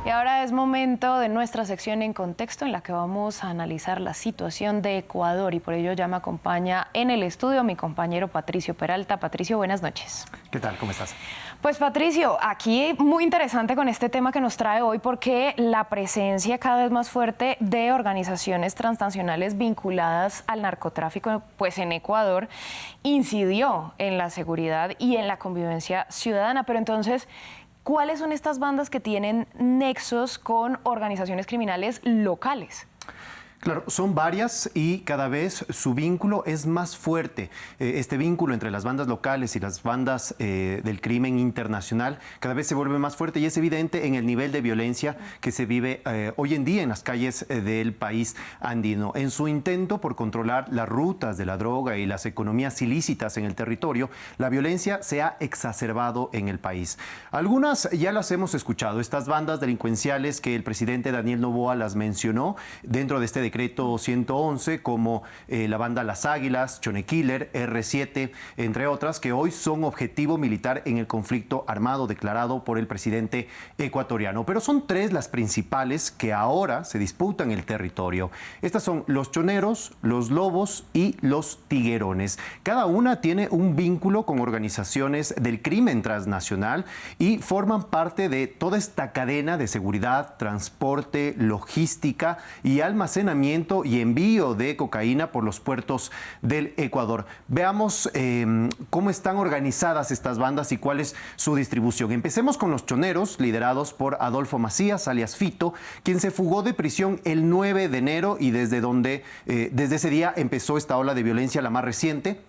Y ahora es momento de nuestra sección En Contexto, en la que vamos a analizar la situación de Ecuador, y por ello ya me acompaña en el estudio mi compañero Patricio Peralta. Patricio, buenas noches. ¿Qué tal? ¿Cómo estás? Pues Patricio, aquí muy interesante con este tema que nos trae hoy, porque la presencia cada vez más fuerte de organizaciones transnacionales vinculadas al narcotráfico, pues en Ecuador, incidió en la seguridad y en la convivencia ciudadana. Pero entonces, ¿cuáles son estas bandas que tienen nexos con organizaciones criminales locales? Claro, son varias y cada vez su vínculo es más fuerte. Este vínculo entre las bandas locales y las bandas del crimen internacional cada vez se vuelve más fuerte y es evidente en el nivel de violencia que se vive hoy en día en las calles del país andino. En su intento por controlar las rutas de la droga y las economías ilícitas en el territorio, la violencia se ha exacerbado en el país. Algunas ya las hemos escuchado, estas bandas delincuenciales que el presidente Daniel Noboa las mencionó dentro de este decreto 111, como la banda Las Águilas, Chone Killer, R7, entre otras, que hoy son objetivo militar en el conflicto armado declarado por el presidente ecuatoriano. Pero son tres las principales que ahora se disputan el territorio. Estas son los choneros, los lobos y los tiguerones. Cada una tiene un vínculo con organizaciones del crimen transnacional y forman parte de toda esta cadena de seguridad, transporte, logística y almacenamiento y envío de cocaína por los puertos del Ecuador. Veamos cómo están organizadas estas bandas y cuál es su distribución. Empecemos con los choneros, liderados por Adolfo Macías, alias Fito, quien se fugó de prisión el 9 de enero y desde ese día empezó esta ola de violencia, la más reciente.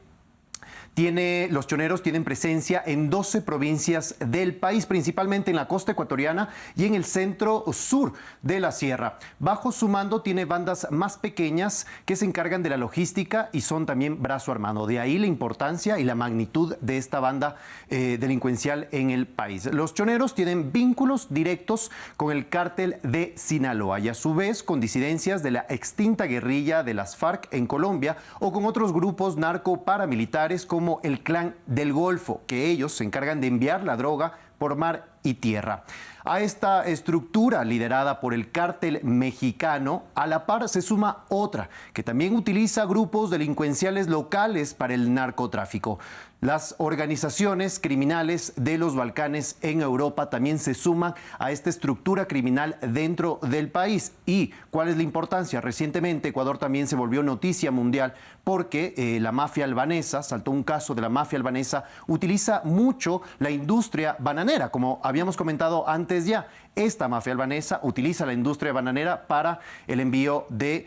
Los choneros tienen presencia en 12 provincias del país, principalmente en la costa ecuatoriana y en el centro sur de la sierra. Bajo su mando tiene bandas más pequeñas que se encargan de la logística y son también brazo armado. De ahí la importancia y la magnitud de esta banda delincuencial en el país. Los choneros tienen vínculos directos con el cártel de Sinaloa y a su vez con disidencias de la extinta guerrilla de las FARC en Colombia o con otros grupos narco-paramilitares como el Clan del Golfo, que ellos se encargan de enviar la droga por mar y tierra. A esta estructura liderada por el cártel mexicano, a la par se suma otra, que también utiliza grupos delincuenciales locales para el narcotráfico. Las organizaciones criminales de los Balcanes en Europa también se suman a esta estructura criminal dentro del país. ¿Y cuál es la importancia? Recientemente Ecuador también se volvió noticia mundial porque la mafia albanesa, saltó un caso de la mafia albanesa, utiliza mucho la industria bananera, como habíamos comentado antes ya. Esta mafia albanesa utiliza la industria bananera para el envío de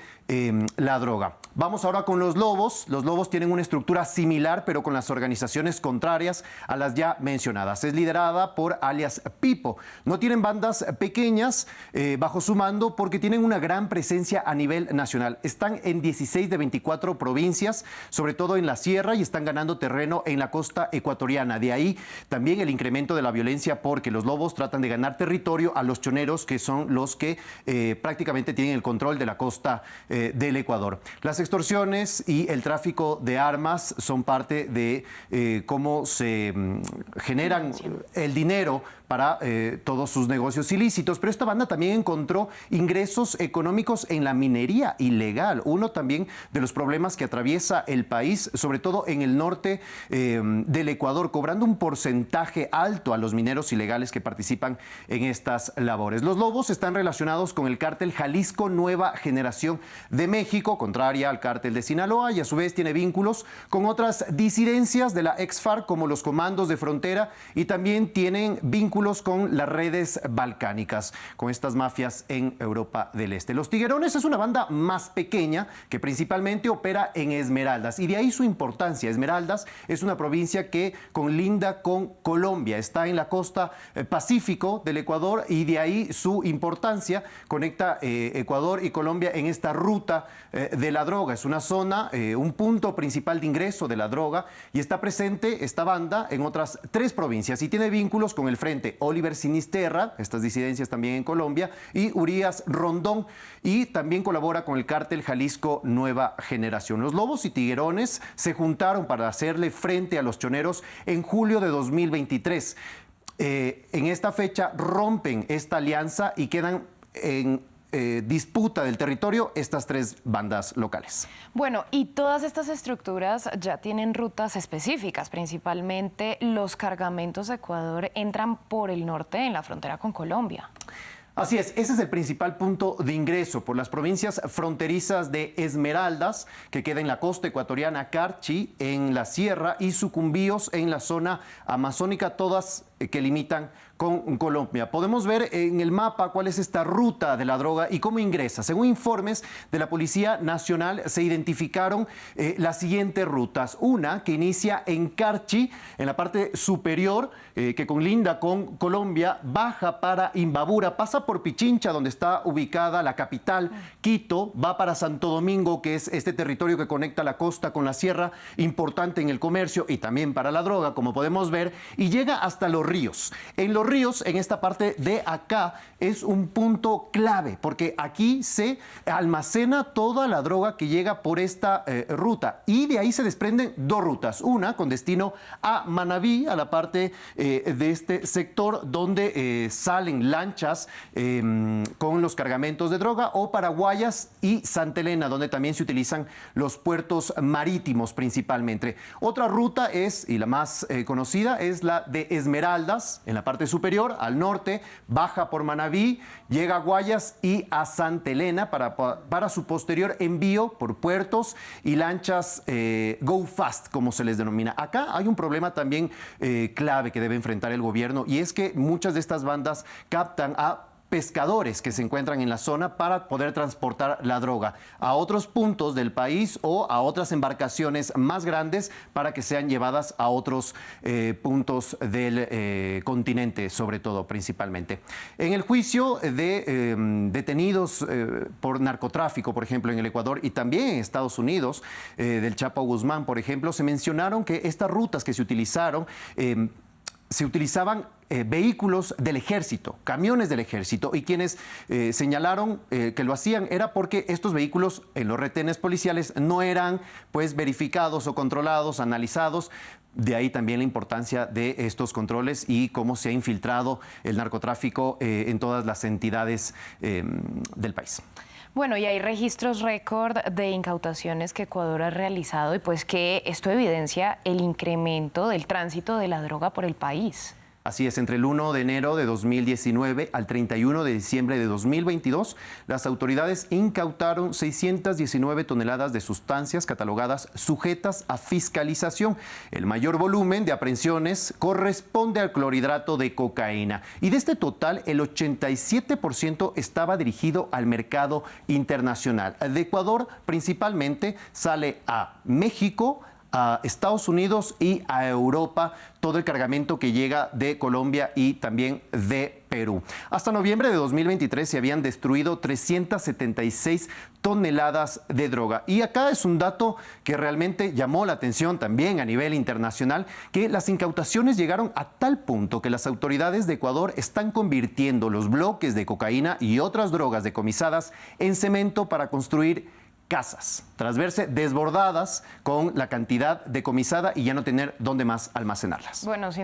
la droga. Vamos ahora con los lobos. Los lobos tienen una estructura similar, pero con las organizaciones contrarias a las ya mencionadas. Es liderada por alias Pipo. No tienen bandas pequeñas bajo su mando porque tienen una gran presencia a nivel nacional. Están en 16 de 24 provincias, sobre todo en la sierra, y están ganando terreno en la costa ecuatoriana. De ahí también el incremento de la violencia, porque los lobos tratan de ganar territorio a los choneros, que son los que prácticamente tienen el control de la costa del Ecuador. Las extorsiones y el tráfico de armas son parte de cómo se generan el dinero para todos sus negocios ilícitos, pero esta banda también encontró ingresos económicos en la minería ilegal, uno también de los problemas que atraviesa el país, sobre todo en el norte del Ecuador, cobrando un porcentaje alto a los mineros ilegales que participan en estas labores. Los lobos están relacionados con el cártel Jalisco Nueva Generación de México, contraria al cártel de Sinaloa, y a su vez tiene vínculos con otras disidencias de la ex-FARC como los comandos de frontera, y también tienen vínculos con las redes balcánicas, con estas mafias en Europa del Este. Los Tiguerones es una banda más pequeña que principalmente opera en Esmeraldas, y de ahí su importancia. Esmeraldas es una provincia que conlinda con Colombia, está en la costa pacífico del Ecuador, y de ahí su importancia. Conecta Ecuador y Colombia en esta ruta de la droga. Es una zona, un punto principal de ingreso de la droga, y está presente esta banda en otras 3 provincias y tiene vínculos con el Frente Oliver Sinisterra, estas disidencias también en Colombia, y Urias Rondón, y también colabora con el cártel Jalisco Nueva Generación. Los lobos y tiguerones se juntaron para hacerle frente a los choneros en julio de 2023. en esta fecha rompen esta alianza y quedan en disputa del territorio estas tres bandas locales. Bueno, y todas estas estructuras ya tienen rutas específicas, principalmente los cargamentos de Ecuador entran por el norte en la frontera con Colombia. Así es, ese es el principal punto de ingreso por las provincias fronterizas de Esmeraldas, que queda en la costa ecuatoriana, Carchi en la sierra y Sucumbíos en la zona amazónica, todas que limitan con Colombia. Podemos ver en el mapa cuál es esta ruta de la droga y cómo ingresa. Según informes de la Policía Nacional, se identificaron las siguientes rutas. Una que inicia en Carchi, en la parte superior, que conlinda con Colombia, baja para Imbabura, pasa por Pichincha, donde está ubicada la capital, Quito, va para Santo Domingo, que es este territorio que conecta la costa con la sierra, importante en el comercio y también para la droga, como podemos ver, y llega hasta Los Ríos. En Los Ríos, en esta parte de acá, es un punto clave, porque aquí se almacena toda la droga que llega por esta ruta, y de ahí se desprenden dos rutas, una con destino a Manabí, a la parte de este sector donde salen lanchas con los cargamentos de droga, o para Guayas y Santa Elena, donde también se utilizan los puertos marítimos principalmente. Otra ruta es, y la más conocida, es la de Esmeraldas, en la parte superior, al norte, baja por Manabí, llega a Guayas y a Santa Elena para su posterior envío por puertos y lanchas Go Fast, como se les denomina. Acá hay un problema también clave que debe enfrentar el gobierno, y es que muchas de estas bandas captan a pescadores que se encuentran en la zona para poder transportar la droga a otros puntos del país o a otras embarcaciones más grandes para que sean llevadas a otros puntos del continente, sobre todo, principalmente. En el juicio de detenidos por narcotráfico, por ejemplo, en el Ecuador y también en Estados Unidos, del Chapo Guzmán, por ejemplo, se mencionaron que estas rutas que se utilizaban vehículos del ejército, camiones del ejército, y quienes señalaron que lo hacían era porque estos vehículos en los retenes policiales no eran pues verificados o controlados, analizados. De ahí también la importancia de estos controles y cómo se ha infiltrado el narcotráfico en todas las entidades del país. Bueno, y hay registros récord de incautaciones que Ecuador ha realizado, y pues que esto evidencia el incremento del tránsito de la droga por el país. Así es, entre el 1 de enero de 2019 al 31 de diciembre de 2022, las autoridades incautaron 619 toneladas de sustancias catalogadas sujetas a fiscalización. El mayor volumen de aprehensiones corresponde al clorhidrato de cocaína. Y de este total, el 87% estaba dirigido al mercado internacional. De Ecuador, principalmente, sale a México, a Estados Unidos y a Europa todo el cargamento que llega de Colombia y también de Perú. Hasta noviembre de 2023 se habían destruido 376 toneladas de droga. Y acá es un dato que realmente llamó la atención también a nivel internacional, que las incautaciones llegaron a tal punto que las autoridades de Ecuador están convirtiendo los bloques de cocaína y otras drogas decomisadas en cemento para construir casas, tras verse desbordadas con la cantidad decomisada y ya no tener dónde más almacenarlas. Bueno,